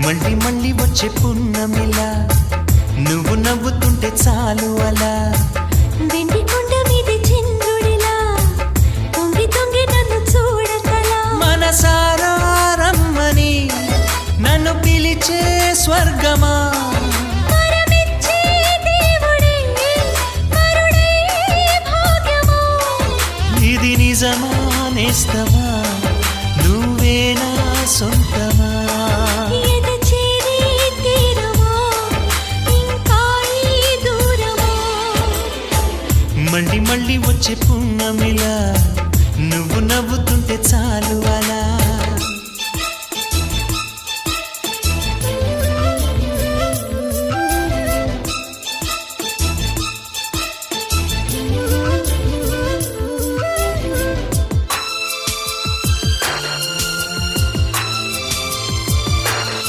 మళ్ళీ మళ్ళీ వచ్చే పున్నమిలా నువ్వు నవ్వుతుంటే చాలు అలా వెండి కొండ మీద చంద్రుడిలా తొంగి తొంగి నన్ను చూడకలా మనసారా రమ్మని నన్ను పిలిచే స్వర్గమా వరమిచ్చే దేవుడే వరుడే భాగ్యమా ఇది నిజమా నేస్తమా నువ్వేనా సొంతమా ఎద చేరే తీరమా ఇంకా ఈ దూరమా మళ్ళీ మళ్ళీ వచ్చే పున్నమిలా నువ్వు నవ్వుతుంటే చాలు